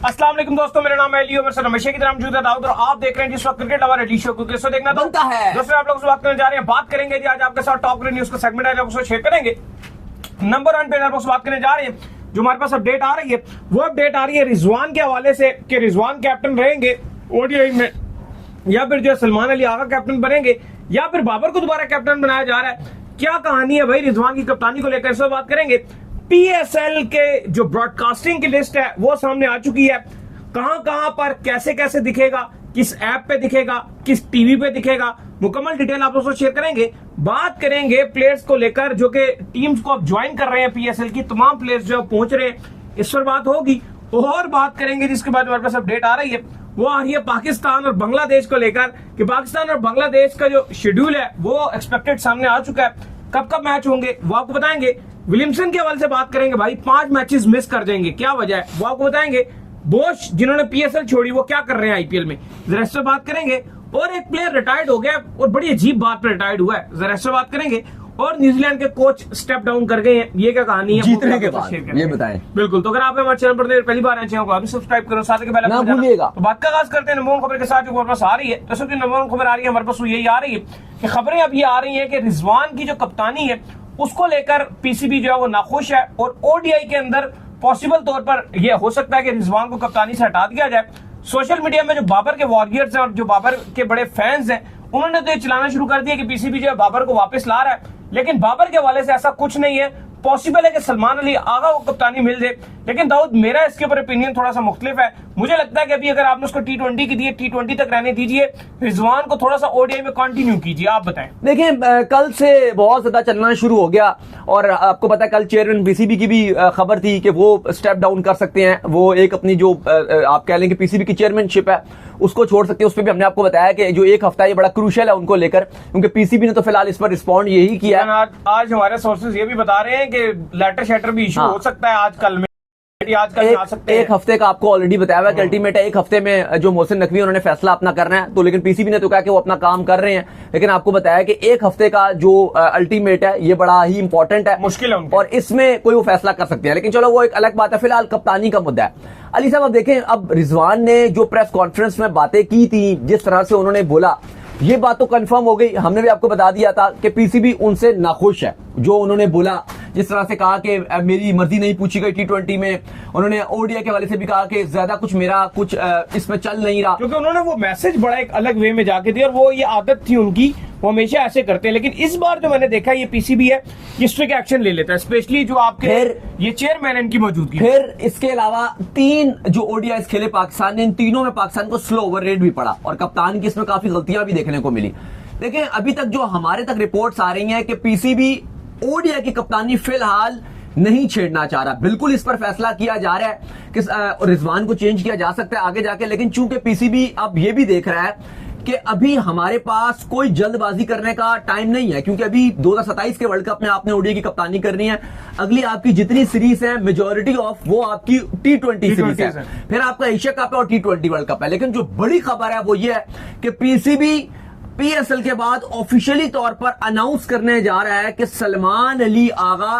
अस्सलाम वालेकुम दोस्तों, मेरा नाम है लियो, मेरे साथ हमेशा की तरह मौजूद है दाऊद और आप देख रहे हैं जिस वक्त क्रिकेट हमारे डी शो को कैसे देखना बनता है। दोस्तों आप लोग से बात करने जा रहे हैं, बात करेंगे जी आज आपके साथ टॉप न्यूज का सेगमेंट है, उसको शेयर करेंगे। नंबर 1 पे आप लोग से बात करने जा रहे हैं, जो हमारे पास अपडेट आ रही है वो अपडेट आ रही है रिजवान के हवाले से कि रिजवान कैप्टन रहेंगे ओडीआई में या फिर जो सलमान अली आगा कैप्टन बनेंगे या फिर बाबर को दोबारा कैप्टन बनाया जा रहा है। क्या कहानी है भाई रिजवान की कप्तानी को लेकर, इस पर बात करेंगे। पीएसएल के जो ब्रॉडकास्टिंग की लिस्ट है वो सामने आ चुकी है, कहां पर कैसे कैसे दिखेगा, किस ऐप पे दिखेगा, किस टीवी पे दिखेगा, मुकम्मल डिटेल आप लोगों से शेयर करेंगे। बात करेंगे प्लेयर्स को लेकर जो कि टीम्स को अब ज्वाइन कर रहे हैं, पीएसएल की तमाम प्लेयर्स जो पहुंच रहे हैं, इस पर बात होगी। और बात करेंगे जिसके बाद हमारे पास अपडेट आ रही है वो आ रही है पाकिस्तान और बांग्लादेश को लेकर कि पाकिस्तान और बांग्लादेश का जो शेड्यूल है वो एक्सपेक्टेड सामने आ चुका है। कब कब मैच होंगे वो आपको बताएंगे। विलियमसन के हवाले से बात करेंगे, भाई 5 मैचेस मिस कर देंगे, क्या वजह है वो आपको बताएंगे। बोश जिन्होंने पीएसएल छोड़ी वो क्या कर रहे हैं आईपीएल में, जरा इस पर बात करेंगे। और एक प्लेयर रिटायर्ड हो गया और बड़ी अजीब बात पर रिटायर्ड हुआ है, जरा इस पर बात करेंगे। और न्यूजीलैंड के कोच स्टेप डाउन कर गए हैं, ये क्या कहानी है जीतने के बाद ये बताएं। बिल्कुल, तो अगर आप हमारे चैनल पर पहली बार आए चैनल को आप सब्सक्राइब करो, साथ के ना भूलिएगा। तो बात का आगाज करते हैं नंबर 1 खबर के साथ जो हमारे पास आ रही है। तो सबसे नंबर 1 खबर आ रही है हमारे पास वो यही आ रही है कि खबरें अब ये आ रही है कि रिजवान की जो कप्तानी है उसको लेकर पीसीबी जो है वो नाखुश है और ओडीआई के अंदर पॉसिबल तौर पर यह हो सकता है कि रिजवान को कप्तानी से हटा दिया जाए। सोशल मीडिया में जो बाबर के वॉरियर्स हैं और जो बाबर के बड़े फैंस हैं उन्होंने तो ये चलाना शुरू कर दिया कि पीसीबी जो है बाबर को वापस ला रहा है, लेकिन बाबर के हवाले से ऐसा कुछ नहीं है। पॉसिबल है कि सलमान अली आगा को कप्तानी मिल जाए, लेकिन दाऊद मेरा इसके ऊपर ओपिनियन थोड़ा सा मुख्तलिफ है। मुझे लगता है कि अभी अगर आपने उसको टी20 की दी है, टी20 तक रहने दीजिए, रिजवान को थोड़ा सा ओडीआई में कंटिन्यू कीजिए। आप बताएं। देखिए कल से बहुत ज्यादा चलना शुरू हो गया और आपको पता है कल चेयरमैन पीसीबी की भी खबर थी कि वो स्टेप डाउन कर सकते हैं। वो एक अपनी जो आप कह लें कि पीसीबी की चेयरमैनशिप है उसको छोड़ सकते हैं। उस पर भी हमने आपको बताया कि जो एक हफ्ता ये बड़ा क्रूशियल है उनको लेकर, क्योंकि पीसीबी ने तो फिलहाल इस पर रिस्पॉन्ड यही किया है। आज हमारे सोर्सेज ये भी बता रहे हैं कि लेटर शेटर भी इशू हो सकता है आजकल में, आजकल आ सकते हैं। एक हफ्ते का आपको ऑलरेडी बताया हुआ है कि अल्टीमेट है, एक हफ्ते में जो मोहसिन नकवी उन्होंने फैसला अपना करना है। तो लेकिन पीसीबी ने तो कहा कि वो अपना काम कर रहे हैं, लेकिन आपको बताया कि एक हफ्ते का जो अल्टीमेट है ये बड़ा ही इंपॉर्टेंट है, मुश्किल है और इसमें कोई वो फैसला कर सकते हैं। लेकिन चलो वो एक अलग बात है, फिलहाल कप्तानी का मुद्दा है। अली साहब अब देखें, अब रिजवान ने जो प्रेस कॉन्फ्रेंस में बातें की थी, जिस तरह से उन्होंने बोला, ये बात तो कंफर्म हो गई। हमने भी आपको बता दिया था कि पीसीबी उनसे नाखुश है। जो उन्होंने बोला, जिस तरह से कहा कि मेरी मर्जी नहीं पूछी गई टी20 में, उन्होंने ओडीआई के वाले से भी कहा कि ज्यादा कुछ मेरा कुछ इसमें चल नहीं रहा, क्योंकि उन्होंने वो मैसेज बड़ा एक अलग वे में जाके दिया और वो ये आदत थी उनकी, वो हमेशा ऐसे करते हैं। लेकिन इस बार जो मैंने देखा ये पीसीबी है, ये स्ट्रिक्ट एक्शन ले लेता है, स्पेशली जो आपके ये चेयरमैन इनकी मौजूदगी। फिर इसके अलावा 3 जो ओडीआई खेले पाकिस्तान ने, इन तीनों में पाकिस्तान को स्लो ओवर रेट भी पड़ा और कप्तान की इसमें काफी गलतियां भी देखने को मिली। देखिए अभी तक जो हमारे तक रिपोर्ट्स आ रही हैं कि पीसीबी ओडीआई की कप्तानी फिलहाल नहीं छेड़ना चाह रहा। बिल्कुल इस पर फैसला किया जा रहा है कि रिजवान को चेंज किया जा सकता है आगे जाके, लेकिन चूंकि पीसीबी अब ये भी देख रहा है कि अभी हमारे पास कोई जल्दबाजी करने का टाइम नहीं है, क्योंकि अभी 2027 के वर्ल्ड कप में आपने ओडीआई की कप्तानी करनी है। अगली आपकी जितनी सीरीज है मेजॉरिटी ऑफ वो आपकी टी20 सीरीज है, फिर आपका एशिया कप है और टी20 वर्ल्ड कप है। लेकिन जो बड़ी खबर है वो ये है कि पीसीबी पीएसएल के बाद ऑफिशियली तौर पर अनाउंस करने जा रहा है कि सलमान अली आगा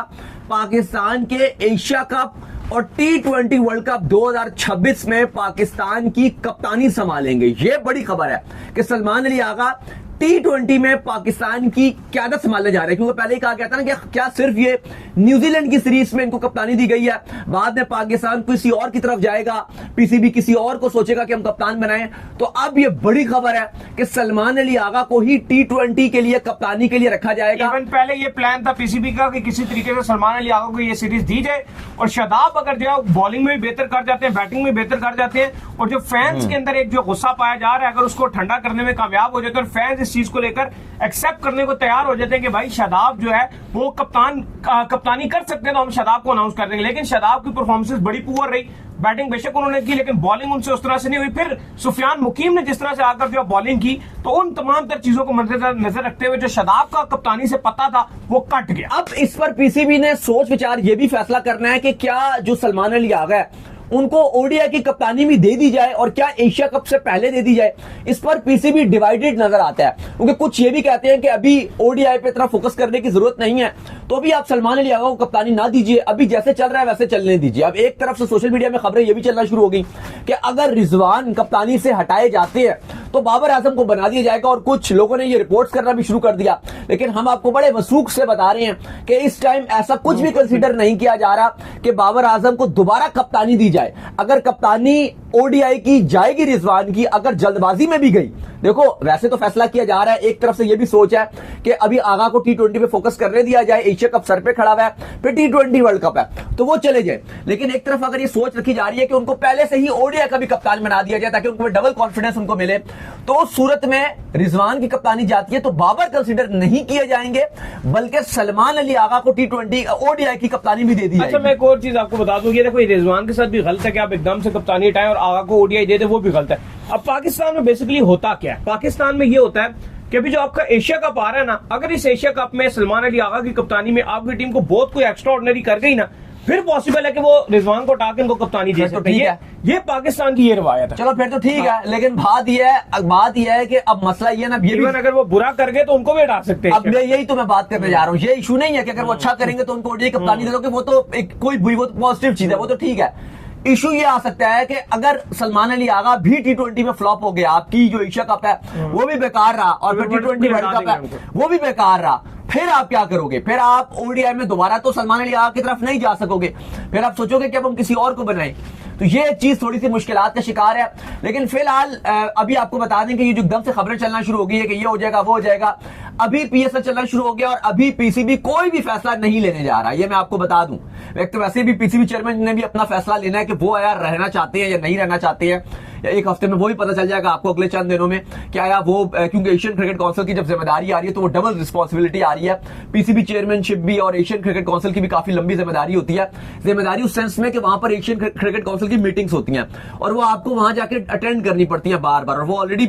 पाकिस्तान के एशिया कप और टी20 वर्ल्ड कप 2026 में पाकिस्तान की कप्तानी संभालेंगे। यह बड़ी खबर है कि सलमान अली आगा टी20 में पाकिस्तान की क्यादत संभालने जा रहे हैं, क्योंकि पहले ही कहा गया था ना कि क्या सिर्फ ये न्यूजीलैंड की सीरीज में इनको कप्तानी दी गई है, बाद में पाकिस्तान किसी और की तरफ जाएगा, पीसीबी किसी और को सोचेगा कि हम कप्तान बनाएं। तो अब ये बड़ी खबर है कि सलमान अली आगा को ही टी20 के लिए कप्तानी के लिए रखा जाएगा। इवन पहले ये प्लान था पीसीबी का कि किसी तरीके से सलमान अली आगा को ये सीरीज दी जाए और शादाब अगर जो है बॉलिंग में भी बेहतर कर जाते हैं, बैटिंग में बेहतर कर जाते हैं, और जो फैंस के अंदर एक जो गुस्सा पाया जा रहा है अगर उसको ठंडा करने में कामयाब हो जाते हैं और फैंस इस चीज को लेकर एक्सेप्ट करने को तैयार हो जाते हैं कि भाई शादाब जो है वो कप्तानी कर सकते हैं, तो हम शादाब को अनाउंस कर देंगे। लेकिन शादाब की परफॉर्मेंस बड़ी पुअर रही, बैटिंग बेशक उन्होंने की लेकिन बॉलिंग उनसे उस तरह से नहीं हुई। फिर सुफियान मुकीम ने जिस तरह से आकर जो बॉलिंग की, तो उन तमाम तर चीजों को नजर रखते हुए जो शादाब का कप्तानी से पता था वो कट गया। अब इस पर पीसीबी ने सोच विचार ये भी फैसला करना है कि क्या जो सलमान अली आगा है उनको ओडीआई की कप्तानी भी दे दी जाए और क्या एशिया कप से पहले दे दी जाए। इस पर पीसीबी डिवाइडेड नजर आता है, क्योंकि कुछ ये भी कहते हैं कि अभी ओडीआई पे इतना फोकस करने की जरूरत नहीं है, तो अभी आप सलमान अली आगा को कप्तानी ना दीजिए, अभी जैसे चल रहा है वैसे चलने दीजिए। अब एक तरफ से सोशल मीडिया में खबरें ये भी चलना शुरू हो गई कि अगर रिजवान कप्तानी से हटाए जाते हैं तो बाबर आजम को बना दिया जाएगा, और कुछ लोगों ने ये रिपोर्ट्स करना भी शुरू कर दिया। लेकिन हम आपको बड़े वसूख से बता रहे हैं कि इस टाइम ऐसा कुछ भी कंसीडर नहीं किया जा रहा कि बाबर आजम को दोबारा कप्तानी दी जाए। अगर कप्तानी ओडीआई की जाएगी रिजवान की, अगर जल्दबाजी में भी गई, देखो वैसे तो फैसला किया जा रहा है, एक तरफ से यह भी सोच है कि अभी आगा को T20 पे फोकस करने दिया जाए, एशिया कप सर पे खड़ा हुआ है, फिर T20 वर्ल्ड कप है तो वो चले जाए। लेकिन एक तरफ अगर ये सोच रखी जा रही है कि उनको पहले से ही ओडीआई का भी कप्तान बना दिया जाए ताकि उनको डबल कॉन्फिडेंस उनको मिले, तो उस सूरत में रिजवान की कप्तानी जाती है तो बाबर कंसीडर नहीं किए जाएंगे, बल्कि सलमान अली आगा को T20 ओडीआई की कप्तानी भी दे दी। अच्छा, मैं एक और चीज आपको बता दूं, ये देखो रिजवान के साथ भी गलत है कि आप एकदम से कप्तानी हटाएं और आगा को ओडीआई दे दे, वो भी गलत है। अब पाकिस्तान में बेसिकली होता क्या है, पाकिस्तान में ये होता है कि अभी जो आपका एशिया कप आ रहा है ना, अगर इस एशिया कप में सलमान अली आगा की कप्तानी में आपकी टीम को बहुत कोई एक्स्ट्रा ऑर्डिनरी कर गई ना, फिर पॉसिबल है कि वो रिजवान को उठा के इनको कप्तानी दे सकते हैं। ये पाकिस्तान की ये रवायत है। चलो फिर तो ठीक है, लेकिन बात यह है कि अब मसला ये ना, ये अगर वो बुरा कर गए तो उनको भी हटा सकते हैं। अब मैं यही तो मैं बात करने जा रहा हूँ, ये इशू नहीं है कि अगर वो अच्छा करेंगे तो उनको ओडीआई कप्तानी दे दोगे, वो तो एक कोई वो तो पॉजिटिव चीज है, वो तो ठीक है। इशू ये आ सकता है कि अगर सलमान अली आगा भी T20 में फ्लॉप हो गया, आपकी जो एशिया कप है वो भी बेकार रहा, और फिर T20 वर्ल्ड कप है वो भी बेकार रहा, फिर आप क्या करोगे? फिर आप ओडीआई में दोबारा तो सलमान अली आगा की तरफ नहीं जा सकोगे, फिर आप सोचोगे कि अब हम किसी और को बनाएं। तो ये चीज थोड़ी सी मुश्किलात का शिकार है। लेकिन फिलहाल अभी आपको बता दें कि ये जो एकदम से खबरें चलना शुरू हो गई है कि ये हो जाएगा वो हो जाएगा, अभी पीएसएल चलना शुरू हो गया और अभी पीसीबी कोई भी फैसला नहीं लेने जा रहा, ये मैं आपको बता दूं। एक तो वैसे भी पीसीबी चेयरमैन ने भी अपना फैसला लेना है कि वो यार रहना चाहते हैं या नहीं रहना चाहते हैं, या एक हफ्ते में वो भी पता चल जाएगा आपको, अगले चंद दिनों में क्या आया वो, क्योंकि एशियन क्रिकेट काउंसिल की जब जिम्मेदारी आ रही है तो वो डबल रिस्पॉन्सिबिलिटी आ रही है। पीसीबी चेयरमैनशिप भी और एशियन क्रिकेट काउंसिल की भी काफी लंबी जिम्मेदारी होती है। जिम्मेदारी उस सेंस में कि वहां पर एशियन क्रिकेट काउंसिल की मीटिंग्स होती हैं और वो आपको वहां जाके अटेंड करनी पड़ती है बार बार, और वो ऑलरेडी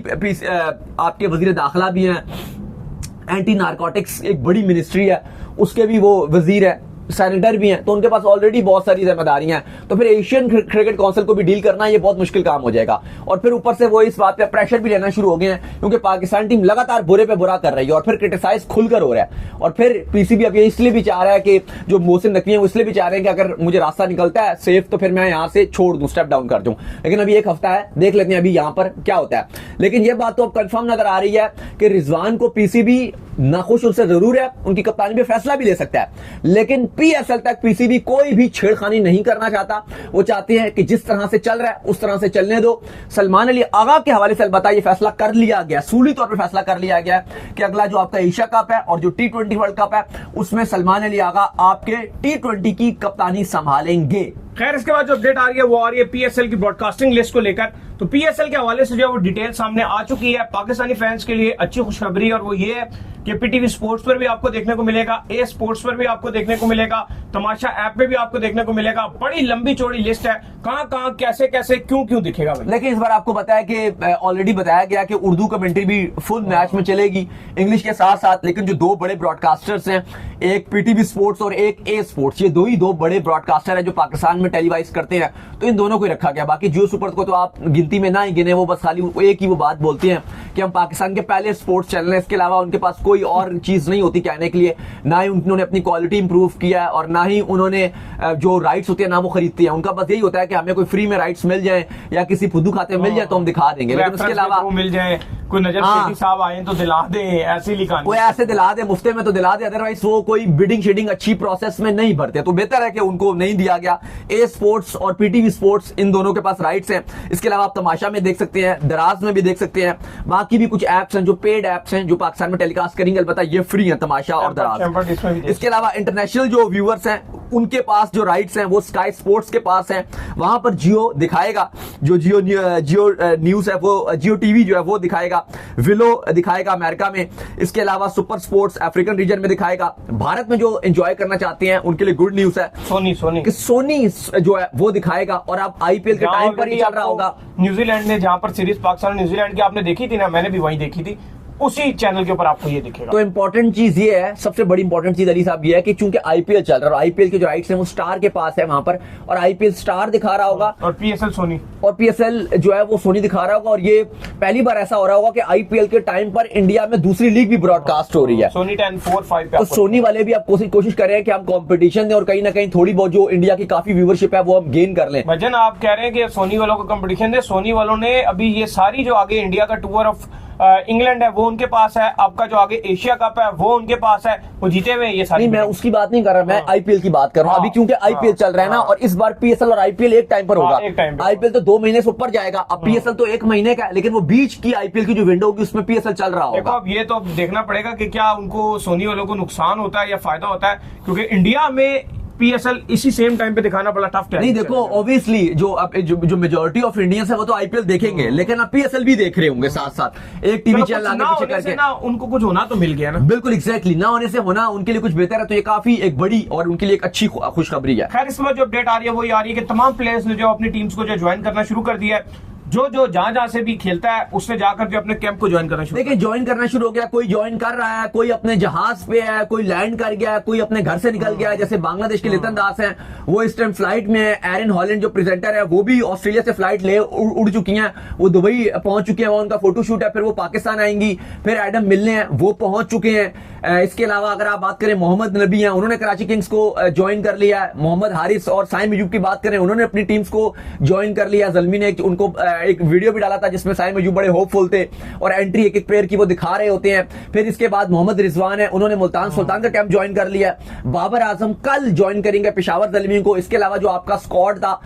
आपके वजीर दाखिला भी हैं, एंटी नारकोटिक्स एक बड़ी मिनिस्ट्री है उसके भी वो वजीर है, सेनेटर भी हैं, तो उनके पास ऑलरेडी बहुत सारी जिम्मेदारियां हैं। तो फिर एशियन क्रिकेट काउंसिल को भी डील करना ये बहुत मुश्किल काम हो जाएगा, और फिर ऊपर से वो इस बात पे प्रेशर भी लेना शुरू हो गए हैं क्योंकि पाकिस्तान टीम लगातार बुरे पे बुरा कर रही है और फिर क्रिटिसाइज खुलकर हो रहा है। और फिर पीसीबी अब ये इसलिए भी चाह रहा है कि जो मोहसिन नकवी है वो इसलिए भी चाह रहे हैं कि अगर मुझे रास्ता निकलता है सेफ तो फिर मैं यहाँ से छोड़ दूं, स्टेप डाउन कर दूं। लेकिन अभी एक हफ्ता है, देख लेते हैं अभी यहाँ पर क्या होता है। लेकिन ये बात तो अब कंफर्म नजर आ रही है कि रिजवान को पीसीबी नाखुश उनसे जरूर है, उनकी कप्तानी पे फैसला भी ले सकता है, लेकिन पीएसएल तक पीसीबी कोई भी छेड़खानी नहीं करना चाहता। वो चाहते हैं कि जिस तरह से चल रहा है उस तरह से चलने दो। सलमान अली आगा के हवाले से अलबत्ता ये फैसला कर लिया गया, सूली तौर पर फैसला कर लिया गया कि अगला जो आपका एशिया कप है और जो T20 वर्ल्ड कप है उसमें सलमान अली आगा आपके T20 की कप्तानी संभालेंगे। खैर, इसके बाद जो अपडेट आ रही है वो आ रही है पीएसएल की ब्रॉडकास्टिंग लिस्ट को लेकर। तो पीएसएल के हवाले से जो वो डिटेल सामने आ चुकी है पाकिस्तानी फैंस के लिए अच्छी खुशखबरी, और वो ये है कि पीटीवी स्पोर्ट्स पर भी आपको देखने को मिलेगा, ए स्पोर्ट्स पर भी आपको देखने को मिलेगा, तमाशा ऐप पे भी आपको देखने को मिलेगा। बड़ी लंबी चौड़ी लिस्ट है, कहां कहां कैसे कैसे क्यों क्यों दिखेगा भाई। लेकिन इस बार आपको बताया कि ऑलरेडी बताया गया कि उर्दू कमेंट्री भी फुल मैच में चलेगी इंग्लिश के साथ साथ। लेकिन जो दो बड़े ब्रॉडकास्टर्स हैं, एक पीटीवी स्पोर्ट्स और एक ए स्पोर्ट्स, ये दो बड़े ब्रॉडकास्टर है जो पाकिस्तान में टेलीवाइज करते हैं, तो इन दोनों को रखा गया। बाकी जियो सुपर को तो आप गिनती में ना ही गिने, वो बस खाली एक ही वो बात बोलते हैं कि हम पाकिस्तान के पहले स्पोर्ट्स चैनल है, इसके अलावा उनके पास कोई और चीज नहीं होती कहने के लिए। ना ही उन्होंने अपनी क्वालिटी इंप्रूव किया और ना ही उन्होंने जो राइट्स होते हैं ना वो खरीदते हैं। उनका बस यही होता है कि हमें कोई फ्री में राइट्स मिल जाए या किसी फुद्दू खाते में मिल जाए तो हम दिखा देंगे, लेकिन उसके अलावा मिल जाए, कोई नजर सेठी साहब आए तो दिला दे, ऐसे लिखा कोई ऐसे दिला दे, मुफ्ते में तो दिला दे, अदरवाइज वो कोई बिडिंग शेडिंग अच्छी प्रोसेस में नहीं भरते। तो बेहतर है कि उनको नहीं दिया गया। ए स्पोर्ट्स और पीटीवी स्पोर्ट्स इन दोनों के पास राइट्स हैं। इसके अलावा आप तमाशा में देख सकते हैं, दराज में भी देख सकते हैं, बाकी भी कुछ एप्स हैं जो पेड एप्स हैं जो पाकिस्तान में टेलीकास्ट करेंगे, अलबत्ता ये फ्री है, तमाशा और दराज। इसके अलावा इंटरनेशनल जो व्यूअर्स हैं उनके पास जो राइट्स हैं वो स्काई स्पोर्ट्स के पास हैं, वहां पर जियो दिखाएगा, जो जियो न्यूज है वो, जियो टीवी जो है वो दिखाएगा, विलो दिखाएगा अमेरिका में। इसके अलावा सुपर स्पोर्ट्स अफ्रीकन रीजन में दिखाएगा। भारत में जो एंजॉय करना चाहते हैं उनके लिए गुड न्यूज है, सोनी जो है वो दिखाएगा। और आप आईपीएल के टाइम पर ही चल रहा होगा। न्यूजीलैंड ने जहां पर सीरीज पाकिस्तान न्यूजीलैंड की आपने देखी थी ना, मैंने भी वहीं देखी थी, उसी चैनल के ऊपर आपको ये दिखेगा। तो इंपॉर्टेंट चीज ये है, सबसे बड़ी इंपॉर्टेंट चीज अली साहब ये है कि चूंकि आईपीएल चल रहा है और आईपीएल के जो राइट्स हैं वो स्टार के पास है वहां पर, और आईपीएल स्टार दिखा रहा होगा और पीएसएल सोनी, और पीएसएल जो है वो सोनी दिखा रहा होगा। और ये पहली बार ऐसा हो रहा होगा कि आईपीएल के टाइम पर इंडिया में दूसरी लीग भी ब्रॉडकास्ट हो रही है। सोनी 10, 4, 5 पे तो सोनी वाले भी आप कोशिश कर रहे हैं कि हम कंपटीशन दें और कहीं ना कहीं थोड़ी बहुत जो इंडिया की काफी व्यूवरशिप है वो हम गेन कर लें। भजन आप कह रहे हैं कि सोनी वालों को कंपटीशन दे, सोनी वालों ने अभी ये सारी जो आगे इंडिया का टूर ऑफ इंग्लैंड है वो उनके पास है, आपका जो आगे एशिया कप है वो उनके पास है, वो जीते हुए ये सारी। नहीं, मैं उसकी बात नहीं कर रहा, मैं आईपीएल की बात कर रहा हूँ अभी, क्योंकि आईपीएल चल रहा है ना, और इस बार पीएसएल और आईपीएल एक टाइम पर होगा। आईपीएल तो 2 महीने से ऊपर जाएगा, अब पीएसएल तो 1 महीने का है, लेकिन वो बीच की आईपीएल की जो विंडो होगी उसमें पीएसएल चल रहा देखो होगा। अब ये तो देखना पड़ेगा कि क्या उनको सोनी वालों को नुकसान होता है या फायदा होता है, क्योंकि इंडिया में पीएसएल इसी सेम टाइम पे दिखाना बड़ा टफ है। नहीं देखो, ऑब्वियसली जो मेजोरिटी ऑफ इंडियंस है वो तो आईपीएल देखेंगे, लेकिन अब पीएसएल भी देख रहे होंगे साथ साथ, एक टीवी चैनल आगे पीछे करके ना, उनको कुछ होना तो मिल गया ना। बिल्कुल एग्जैक्टली, ना होने से होना उनके लिए कुछ बेहतर है, तो ये काफी एक बड़ी और उनके लिए एक अच्छी खुशखबरी है। खैर इसमें जो अपडेट आ रही है वो ये आ रही है कि तमाम प्लेयर्स ने जो अपनी टीम्स को जो ज्वाइन करना शुरू कर दिया है, जो जहां से भी खेलता है उससे जाकर जो अपने कैंप को ज्वाइन करना शुरू। देखिए ज्वाइन करना शुरू हो गया, कोई ज्वाइन कर रहा है, कोई अपने जहाज पे है, कोई लैंड कर गया है, कोई अपने घर से निकल गया है। जैसे बांग्लादेश के लितन दास हैं, वो इस टाइम फ्लाइट में है। एरन हॉलैंड जो प्रेजेंटर है वो भी ऑस्ट्रेलिया से फ्लाइट ले उड़ चुकी हैं, वो दुबई पहुंच चुके हैं, वहां उनका फोटोशूट है, फिर वो पाकिस्तान आएंगी। फिर एडम मिलने हैं, वो पहुंच चुके हैं। इसके अलावा अगर आप बात करें, मोहम्मद नबी हैं, उन्होंने कराची किंग्स को ज्वाइन कर लिया है। मोहम्मद हारिस और साइम अयूब की बात करें, उन्होंने अपनी टीम्स को ज्वाइन कर लिया। जल्मी ने उनको एक वीडियो भी डाला था जिसमें साइम अयूब बड़े होपफुल थे और एंट्री एक प्लेयर की वो दिखा रहे होते हैं। फिर इसके बाद मोहम्मद रिजवान है, उन्होंने मुल्तान सुल्तान का कैंप ज्वाइन कर लिया। बाबर आजम कल ज्वाइन करेंगे पेशावर ज़ल्मी को। इसके अलावा जो आपका स्क्वाड था,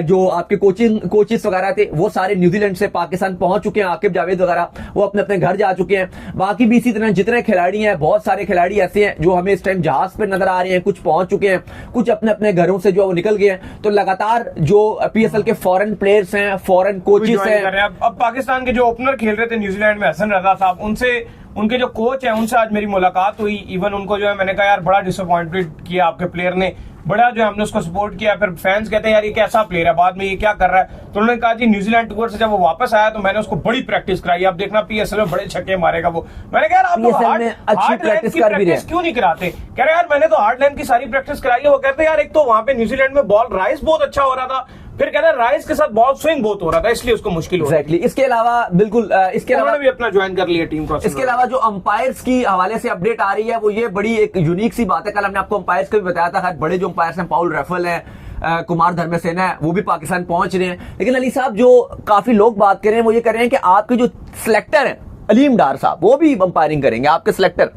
जो आपके कोचेस वगैरह थे, वो सारे न्यूजीलैंड से पाकिस्तान पहुंच चुके हैं। आकिब जावेद वगैरह वो अपने अपने घर जा चुके हैं। बाकी भी इसी तरह जितने खिलाड़ी हैं, बहुत सारे खिलाड़ी ऐसे हैं जो हमें इस टाइम जहाज पर नजर आ रहे हैं, कुछ पहुंच चुके हैं, कुछ अपने अपने घरों से जो निकल गए हैं। तो लगातार जो पीएसएल के फॉरेन प्लेयर्स हैं, फॉरेन कोचेस हैं। अब पाकिस्तान के जो ओपनर खेल रहे थे न्यूजीलैंड में, हसन रजा साहब, उनसे उनके जो कोच है उनसे आज मेरी मुलाकात हुई। इवन उनको जो है मैंने कहा यार बड़ा डिसअपॉइंटेड किया आपके प्लेयर ने, बड़ा जो है हमने उसको सपोर्ट किया। फिर फैंस कहते हैं यार ये कैसा प्लेयर है, बाद में ये क्या कर रहा है। तो उन्होंने कहा जी न्यूजीलैंड टूर से जब वो वापस आया तो मैंने उसको बड़ी प्रैक्टिस कराई, आप देखना पीएसएल में बड़े छक्के मारेगा वो। मैंने कहा यार आप हार्ड प्रैक्टिस क्यों नहीं कराते? कह रहे यार मैंने तो हार्ड लाइन की सारी प्रैक्टिस कराई है। वो कहते हैं यार एक तो वहां पे न्यूजीलैंड में बॉल राइस बहुत अच्छा हो रहा था, फिर कहते हैं राइस के साथ बॉल स्विंग बहुत हो रहा था, इसलिए उसको मुश्किल हो रही। इसके अलावा बिल्कुल इसके अलावा भी अपना ज्वाइन कर लिया टीम को। इसके अलावा जो अंपायर्स की हवाले से अपडेट आ रही है वो ये बड़ी एक यूनिक सी बात है। कल हमने आपको अंपायर्स का भी बताया था, बड़े जो अंपायर्स हैं, पाउल रेफल है, कुमार धर्मसेना है, वो भी पाकिस्तान पहुंच रहे हैं। लेकिन अली साहब जो काफी लोग बात कर रहे हैं वो ये कर रहे हैं कि आपके जो सिलेक्टर हैं अलीम डार साहब, वो भी अंपायरिंग करेंगे, आपके सिलेक्टर।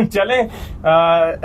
चले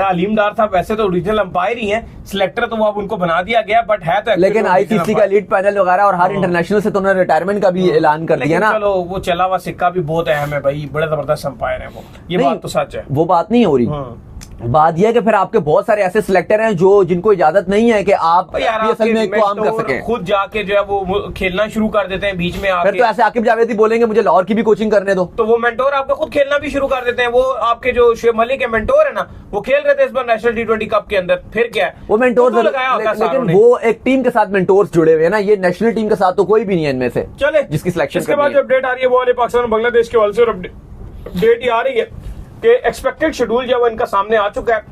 अलीम डार साहब वैसे तो ओरिजिनल अंपायर ही हैं, सिलेक्टर तो वो अब उनको बना दिया गया, बट है तो लेकिन आईसीसी का लीड पैनल वगैरह और हर इंटरनेशनल से तो उन्होंने रिटायरमेंट का भी ऐलान कर दिया ना। चलो वो चला हुआ सिक्का भी बहुत अहम है भाई, बड़े जबरदस्त अंपायर है वो, ये बात तो सच है। वो बात नहीं हो रही, बात यह है कि फिर आपके बहुत सारे ऐसे सिलेक्टर हैं जो जिनको इजाजत नहीं है कि आप पीएसएल में काम कर सकें, खुद जाके जो है वो खेलना शुरू कर देते हैं बीच में आके। फिर तो ऐसे आकिब जावेद ही बोलेंगे मुझे लाहौर की भी कोचिंग करने दो, तो वो मेंटोर आपको खुद खेलना भी शुरू कर देते हैं। वो आपके जो शुएब मलिक के मेंटोर है ना, वो खेल रहे थे इस बार नेशनल T20 कप के अंदर, फिर क्या है वो मेंटोर लगाया, लेकिन वो एक टीम के साथ मेंटोर्स जुड़े हुए हैं ना, ये नेशनल टीम के साथ तो कोई भी नहीं है इनमें से। चले जिसकी सिलेक्शन इसके बाद जो अपडेट आ रही है वो वाले पाकिस्तान और बांग्लादेश के हवाले से अपडेट ये आ रही है कि एक्सपेक्टेड शेड्यूल जो है वो इनका सामने आ चुका है।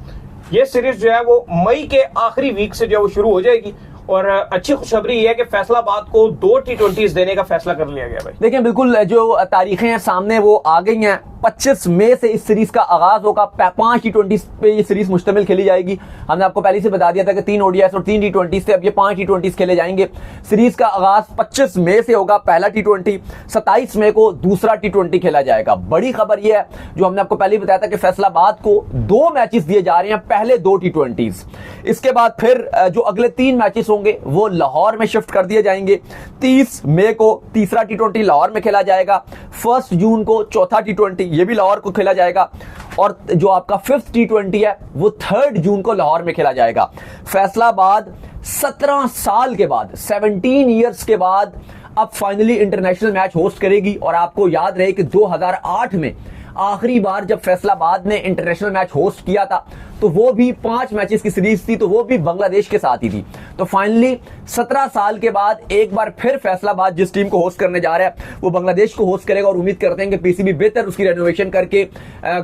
ये सीरीज जो है वो मई के आखिरी वीक से जो है वो शुरू हो जाएगी, और अच्छी खुशखबरी ये है कि फैसलाबाद को 2 T20s देने का फैसला कर लिया गया भाई। देखिए बिल्कुल जो तारीखें हैं सामने वो आ गई हैं। 25 मई से इस सीरीज का आगाज होगा। 5 T20s पे ये सीरीज मुश्तमिल खेली जाएगी। हमने आपको पहले से बता दिया था कि 3 ODIs और 3 T20s थे, अब ये 5 T20s खेले जाएंगे। सीरीज का आगाज 25 मई से होगा पहला T20, 27 मई को दूसरा T20 खेला जाएगा। बड़ी खबर यह है जो हमने आपको पहले ही बताया था कि फैसलाबाद को 2 मैचेस दिए जा रहे हैं, पहले 2 T20s। इसके बाद फिर जो अगले 3 मैचेस होंगे वो लाहौर में शिफ्ट कर दिए जाएंगे। 30 मई को तीसरा T20 लाहौर में खेला जाएगा। 1 जून को चौथा T20 ये भी लाहौर को खेला जाएगा, और जो आपका 5th T20 है वो 3 जून को लाहौर में खेला जाएगा। फैसलाबाद 17 साल के बाद, 17 ईयर्स के बाद अब फाइनली इंटरनेशनल मैच होस्ट करेगी। और आपको याद रहे कि 2008 में आखिरी बार जब फैसलाबाद ने इंटरनेशनल मैच होस्ट किया था तो वो भी 5 मैचेस की सीरीज थी, तो वो भी बांग्लादेश के साथ ही थी। तो फाइनली 17 साल के बाद एक बार फिर फैसलाबाद जिस टीम को होस्ट करने जा रहा है वो बांग्लादेश को होस्ट करेगा, और उम्मीद करते हैं कि पीसीबी बेहतर उसकी रेनोवेशन करके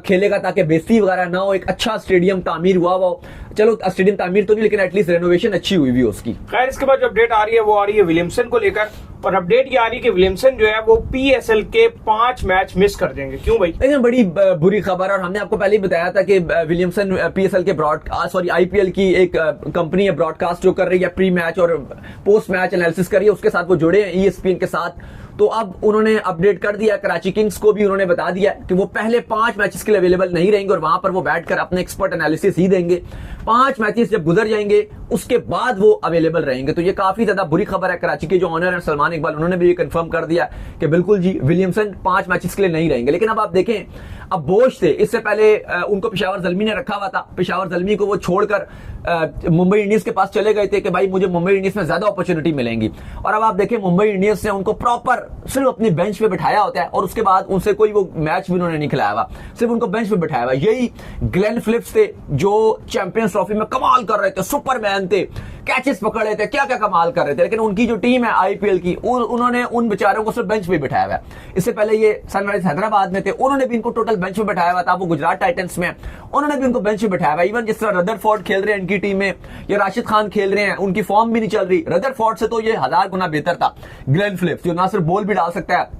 खेलेगा ताकि बेइज्जती वगैरह ना हो, एक अच्छा स्टेडियम तामीर हुआ हो। चलो स्टेडियम तामीर तो नहीं, लेकिन एटलीस्ट रेनोवेशन अच्छी हुई भी उसकी। खैर, इसके बाद जो अपडेट आ रही है वो आ रही है विलियमसन को लेकर, और अपडेट ये आ रही है कि विलियमसन जो है वो पीएसएल के 5 मैच मिस कर देंगे। क्यों भाई? लेकिन बड़ी बुरी खबर, और हमने आपको पहले ही बताया था कि विलियमसन पीएसएल के आईपीएल की एक कंपनी है ब्रॉडकास्ट जो कर रही है, प्री मैच और पोस्ट मैच एनालिसिस कर रही है, उसके साथ वो जुड़े हैं ईएसपीएन के साथ। तो अब उन्होंने अपडेट कर दिया, कराची किंग्स को भी उन्होंने बता दिया कि वो पहले 5 मैचेस के लिए अवेलेबल नहीं रहेंगे और वहां पर वो बैठकर अपने एक्सपर्ट एनालिसिस ही देंगे। 5 मैचेस जब गुजर जाएंगे उसके बाद वो अवेलेबल रहेंगे। तो ये काफी ज्यादा बुरी खबर है। कराची के जो ऑनर है सलमान इकबाल, उन्होंने भी ये कंफर्म कर दिया कि बिल्कुल जी विलियमसन 5 मैचेस के लिए नहीं रहेंगे। लेकिन अब आप देखें, अब बोझ थे, इससे पहले उनको पेशावर ज़ल्मी ने रखा हुआ था, पेशावर ज़ल्मी को वो छोड़कर मुंबई इंडियंस के पास चले गए थे कि भाई मुझे मुंबई इंडियंस में ज्यादा अपॉर्चुनिटी मिलेंगी। और अब आप देखें मुंबई इंडियंस ने उनको प्रॉपर सिर्फ अपनी बेंच पे बिठाया होता है, और उसके बाद उनसे कोई वो मैच भी उन्होंने नहीं खिलाया हुआ, सिर्फ उनको बेंच पे बिठाया हुआ। यही ग्लेन फिलिप्स थे जो चैंपियंस ट्रॉफी में कमाल कर रहे थे, सुपरमैन थे, कैचेस पकड़ रहे थे, क्या क्या कमाल कर रहे थे। लेकिन उनकी जो टीम है आईपीएल की, उन्होंने उन बेचारों को सिर्फ बेंच पे बिठाया हुआ है। इससे पहले ये सनराइज हैदराबाद में थे, उन्होंने भी इनको टोटल बेंच पे बिठाया हुआ था। वो गुजरात टाइटंस में, उन्होंने भी उनको बेंच पे बिठाया हुआ। इवन जिस तरह रदरफोर्ड खेल रहे हैं इनकी टीम में, या राशिद खान खेल रहे हैं, उनकी फॉर्म भी नहीं चल रही। रदरफोर्ड से तो ये 1000 गुना बेहतर था ग्लेन फिलिप्स, जो ना सिर्फ बॉल भी डाल सकता है,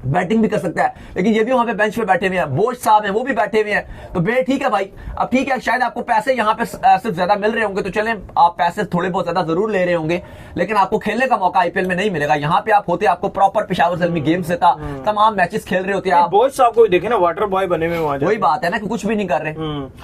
बैटिंग भी कर सकता है, लेकिन ये भी वहां पे बेंच पे बैठे हुए हैं। बोझ साहब हैं, वो भी बैठे हुए हैं। तो बे ठीक है भाई, अब ठीक है, शायद आपको पैसे यहाँ पे सिर्फ ज्यादा मिल रहे होंगे, तो चलें आप पैसे थोड़े बहुत ज्यादा जरूर ले रहे होंगे, लेकिन आपको खेलने का मौका आईपीएल में नहीं मिलेगा। यहाँ पे आप होते, आपको प्रॉपर पेशावर ज़ल्मी गेम्स देता, तमाम मैचेस खेल रहे होते आप। बोझ साहब को देखे ना, वाटर बॉय बने हुए, वही बात है ना कि कुछ भी नहीं कर रहे,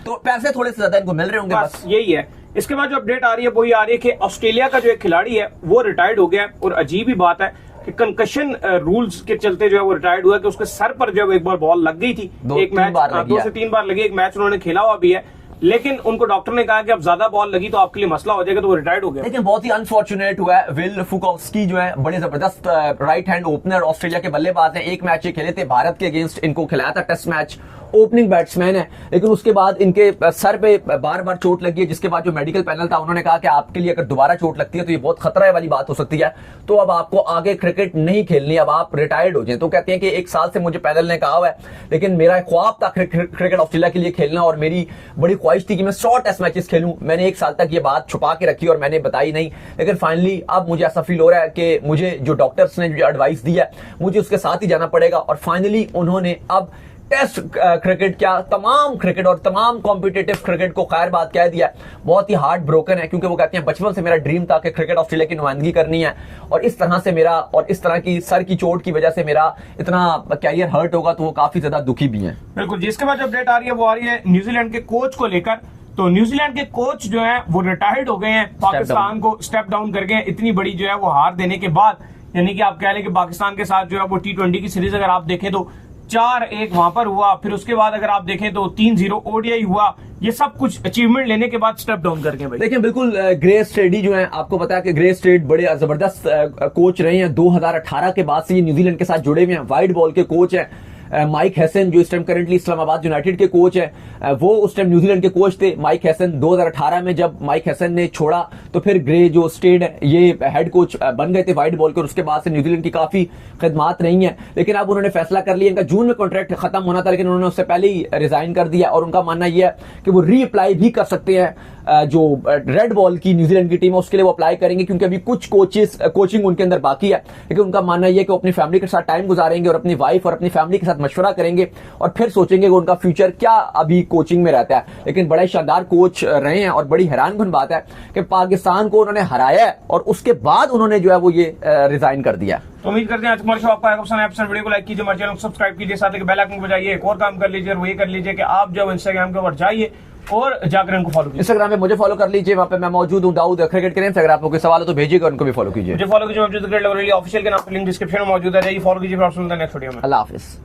तो पैसे थोड़े से ज्यादा इनको मिल रहे होंगे, बस यही है। इसके बाद जो अपडेट आ रही है वो ये आ रही है कि ऑस्ट्रेलिया का जो एक खिलाड़ी है वो रिटायर्ड हो गया, और अजीब ही बात है कि कंकशन रूल्स के चलते जो है वो रिटायर्ड हुआ, कि उसके सर पर जो एक बार बॉल लग गई थी, एक मैच 2 से 3 बार लगी, एक मैच उन्होंने खेला हुआ भी है, लेकिन उनको डॉक्टर ने कहा कि अब ज्यादा बॉल लगी तो आपके लिए मसला हो जाएगा, तो वो रिटायर्ड हो गया। लेकिन बहुत ही अनफॉर्चुनेट हुआ है। विल फुकॉव्स्की जो है बड़े जबरदस्त राइट हैंड ओपनर ऑस्ट्रेलिया के बल्लेबाज हैं। एक मैच ये खेले थे भारत के अगेंस्ट, इनको खिलाया था टेस्ट मैच, ओपनिंग बैट्समैन है, लेकिन उसके बाद इनके सर पे बार बार चोट लगी है, जिसके बाद जो मेडिकल पैनल था उन्होंने कहा कि आपके लिए अगर दोबारा चोट लगती है तो ये बहुत खतरा वाली बात हो सकती है, तो अब आपको आगे क्रिकेट नहीं खेलनी, अब आप रिटायर्ड हो जाए। तो कहते हैं कि 1 साल से मुझे पैनल ने कहा हुआ है, लेकिन मेरा ख्वाब था क्रिकेट ऑस्ट्रेलिया के लिए खेलना, और मेरी बड़ी ख्वाहिश थी कि मैं 100 टेस्ट मैचेस खेलूं। मैंने 1 साल तक ये बात छुपा के रखी और मैंने बताई नहीं, लेकिन फाइनली अब मुझे ऐसा फील हो रहा है कि मुझे जो डॉक्टर्स ने जो एडवाइस दी है मुझे उसके साथ ही जाना पड़ेगा। और फाइनली उन्होंने अब टेस्ट क्रिकेट, क्या तमाम क्रिकेट और तमाम कॉम्पिटिटिव क्रिकेट को खैर बात कह दिया। बहुत ही हार्ट ब्रोकन है, क्योंकि वो कहते हैं बचपन से मेरा ड्रीम था कि क्रिकेट ऑस्ट्रेलिया की नुमाइंदगी करनी है, और इस तरह से मेरा, और इस तरह की सर की चोट की वजह से मेरा इतना कैरियर हर्ट होगा, तो वो काफी ज्यादा दुखी भी है। बिल्कुल। जिसके बाद अपडेट आ रही है वो आ रही है न्यूजीलैंड के कोच को लेकर। तो न्यूजीलैंड के कोच जो है वो रिटायर्ड हो गए हैं, पाकिस्तान को स्टेप डाउन कर गए हैं, इतनी बड़ी जो है वो हार देने के बाद। यानी कि आप कह लें कि पाकिस्तान के साथ जो है वो T20 की सीरीज अगर आप देखें तो 4-1 वहां पर हुआ, फिर उसके बाद अगर आप देखें तो 3-0 ओडीआई हुआ। ये सब कुछ अचीवमेंट लेने के बाद स्टेप डाउन करके भाई देखिए, बिल्कुल ग्रे स्टेडी जो है, आपको पता है कि ग्रे स्टेट बड़े जबरदस्त कोच रहे हैं। 2018 के बाद से ये न्यूजीलैंड के साथ जुड़े हुए हैं। वाइट बॉल के कोच हैं माइक हैसन, जो इस टाइम करंटली इस्लामाबाद यूनाइटेड के कोच है, वो उस टाइम न्यूजीलैंड के कोच थे। माइक हैसन 2018 में जब माइक हैसन ने छोड़ा तो फिर ग्रे जो स्टेड है ये हेड कोच बन गए थे वाइट बॉल के, और उसके बाद से न्यूजीलैंड की काफी खिदमात रही हैं। लेकिन अब उन्होंने फैसला कर लिया, इनका जून में कॉन्ट्रैक्ट खत्म होना था, लेकिन उन्होंने उससे पहले ही रिजाइन कर दिया, और उनका मानना यह है कि वो रीअप्लाई भी कर सकते हैं। जो रेड बॉल की न्यूजीलैंड की टीम है उसके लिए वो अप्लाई करेंगे, क्योंकि अभी कुछ कोचिंग उनके अंदर बाकी है। लेकिन उनका मानना यह है कि अपनी फैमिली के साथ टाइम गुजारेंगे और अपनी वाइफ और अपनी फैमिली के साथ मशवरा करेंगे, और फिर सोचेंगे कि उनका फ्यूचर क्या अभी कोचिंग में रहता है। लेकिन बड़े शानदार कोच रहे हैं, और बड़ी हैरानकुन बात है कि पाकिस्तान को उन्होंने हराया है और उसके बाद उन्होंने जो है वो ये रिजाइन कर दिया। तो उम्मीद करते हैं आज हमारे शो आपको आएगा पसंद आया। वीडियो को लाइक कीजिए, हमारे चैनल को सब्सक्राइब कीजिए, साथ ही बेल आइकन को बजाइए। एक और काम कर लीजिए, वो ये कर लीजिए कि आप जब इंस्टाग्राम के ऊपर जाइए और जाकर इनको फॉलो कीजिए। इंस्टाग्राम पे मुझे फॉलो कर लीजिए, वहां पे मैं मौजूद हूं, दाऊद क्रिकेट करें। अगर आपको कोई सवाल हो तो भेजिएगा, उनको भी फॉलो कीजिए। मुझे फॉलो कीजिए, ऑफिशियल के नाम पर लिंक डिस्क्रिप्शन में मौजूद है, जाइए फॉलो कीजिए। नेक्स्ट वीडियो में अल्लाह हाफिज।